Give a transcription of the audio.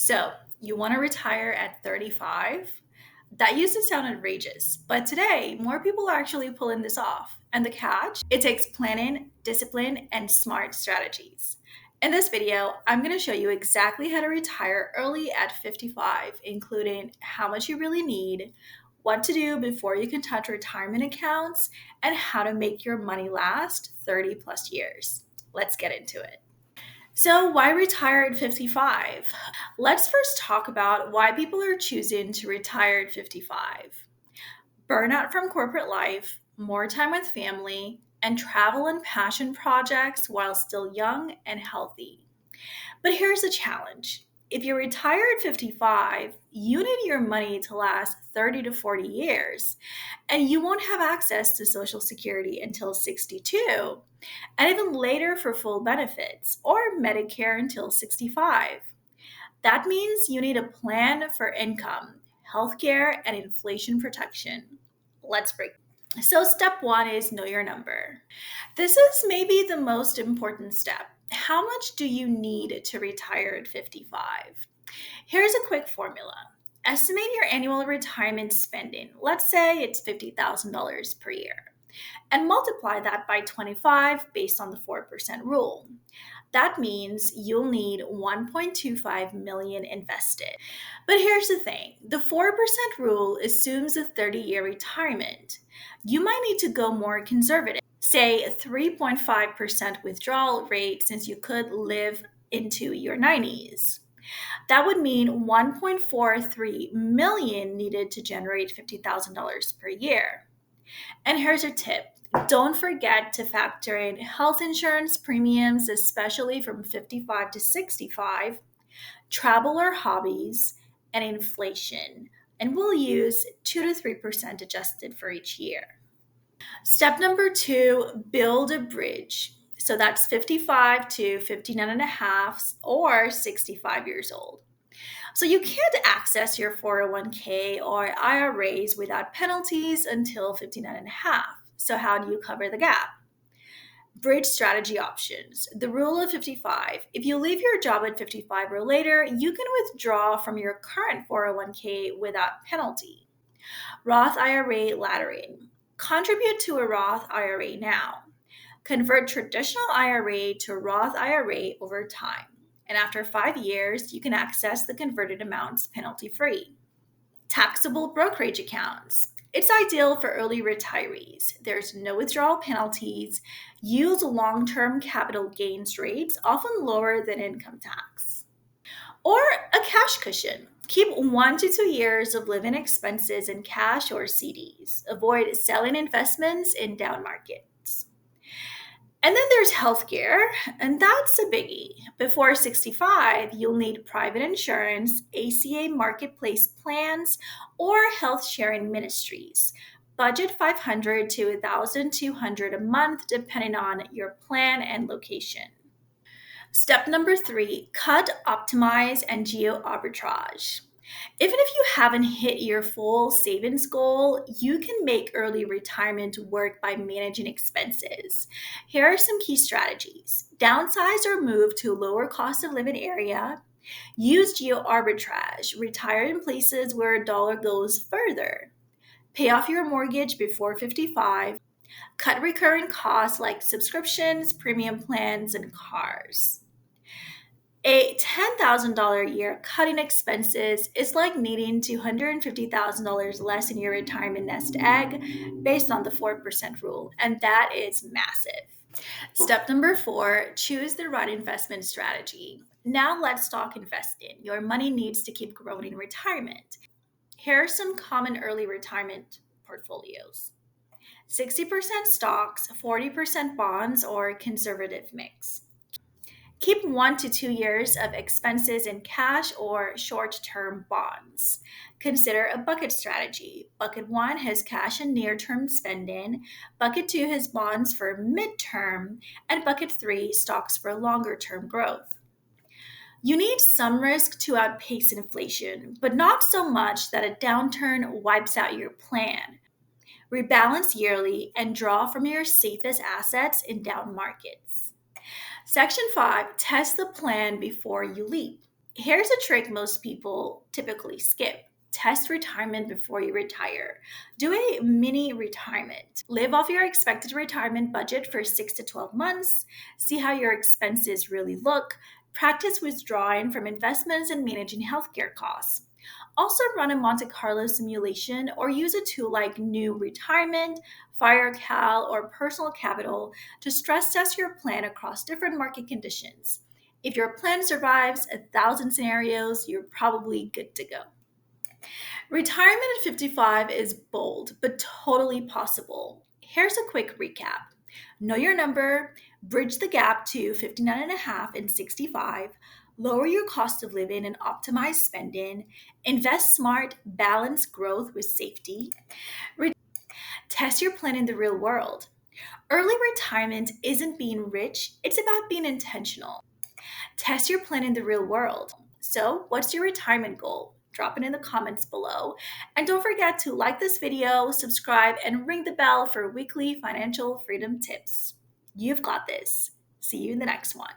So, you want to retire at 35? That used to sound outrageous, but today, more people are actually pulling this off. And the catch? It takes planning, discipline, and smart strategies. In this video, I'm going to show you exactly how to retire early at 55, including how much you really need, what to do before you can touch retirement accounts, and how to make your money last 30 plus years. Let's get into it. So, why retire at 55? Let's first talk about why people are choosing to retire at 55. Burnout from corporate life, more time with family, and travel and passion projects while still young and healthy. But here's the challenge. If you retire at 55, you need your money to last 30 to 40 years, and you won't have access to Social Security until 62, and even later for full benefits, or Medicare until 65. That means you need a plan for income, healthcare, and inflation protection. Let's break. So, step one is know your number. This is maybe the most important step. How much do you need to retire at 55? Here's a quick formula. Estimate your annual retirement spending. Let's say it's $50,000 per year, and multiply that by 25 based on the 4% rule. That means you'll need 1.25 million invested. But here's the thing, the 4% rule assumes a 30-year retirement. You might need to go more conservative, say a 3.5% withdrawal rate since you could live into your 90s. That would mean 1.43 million needed to generate $50,000 per year. And here's a tip. Don't forget to factor in health insurance premiums, especially from 55 to 65, travel or hobbies, and inflation. And we'll use 2 to 3% adjusted for each year. Step number two, build a bridge. So that's 55 to 59 and a half or 65 years old. So you can't access your 401k or IRAs without penalties until 59 and a half. So how do you cover the gap? Bridge strategy options. The rule of 55. If you leave your job at 55 or later, you can withdraw from your current 401k without penalty. Roth IRA laddering. Contribute to a Roth IRA now. Convert traditional IRA to Roth IRA over time. And after 5 years, you can access the converted amounts penalty-free. Taxable brokerage accounts. It's ideal for early retirees. There's no withdrawal penalties. Use long-term capital gains rates, often lower than income tax. Or a cash cushion. Keep 1 to 2 years of living expenses in cash or CDs. Avoid selling investments in down markets. And then there's healthcare, and that's a biggie. Before 65, you'll need private insurance, ACA marketplace plans, or health sharing ministries. Budget 500 to 1,200 a month depending on your plan and location. Step number three, cut, optimize, and geo arbitrage. Even if you haven't hit your full savings goal, you can make early retirement work by managing expenses. Here are some key strategies. Downsize or move to a lower cost of living area. Use geo arbitrage. Retire in places where a dollar goes further. Pay off your mortgage before 55. Cut recurring costs like subscriptions, premium plans, and cars. A $10,000 a year cutting expenses is like needing $250,000 less in your retirement nest egg based on the 4% rule, and that is massive. Step number four, choose the right investment strategy. Now let's talk investing. Your money needs to keep growing in retirement. Here are some common early retirement portfolios. 60% stocks, 40% bonds, or conservative mix. Keep 1 to 2 years of expenses in cash or short-term bonds. Consider a bucket strategy. Bucket 1 has cash and near-term spending. Bucket 2 has bonds for mid-term. And Bucket 3 stocks for longer-term growth. You need some risk to outpace inflation, but not so much that a downturn wipes out your plan. Rebalance yearly and draw from your safest assets in down markets. Section 5, test the plan before you leap. Here's a trick most people typically skip. Test retirement before you retire. Do a mini retirement. Live off your expected retirement budget for 6 to 12 months. See how your expenses really look. Practice withdrawing from investments and managing healthcare costs. Also, run a Monte Carlo simulation or use a tool like New Retirement, FireCal, or Personal Capital to stress test your plan across different market conditions. If your plan survives 1,000 scenarios, you're probably good to go. Retirement at 55 is bold, but totally possible. Here's a quick recap. Know your number, bridge the gap to 59 and a half and 65, lower your cost of living and optimize spending, invest smart, balance growth with safety, test your plan in the real world. Early retirement isn't being rich, it's about being intentional. Test your plan in the real world. So, what's your retirement goal? Drop it in the comments below. And don't forget to like this video, subscribe, and ring the bell for weekly financial freedom tips. You've got this. See you in the next one.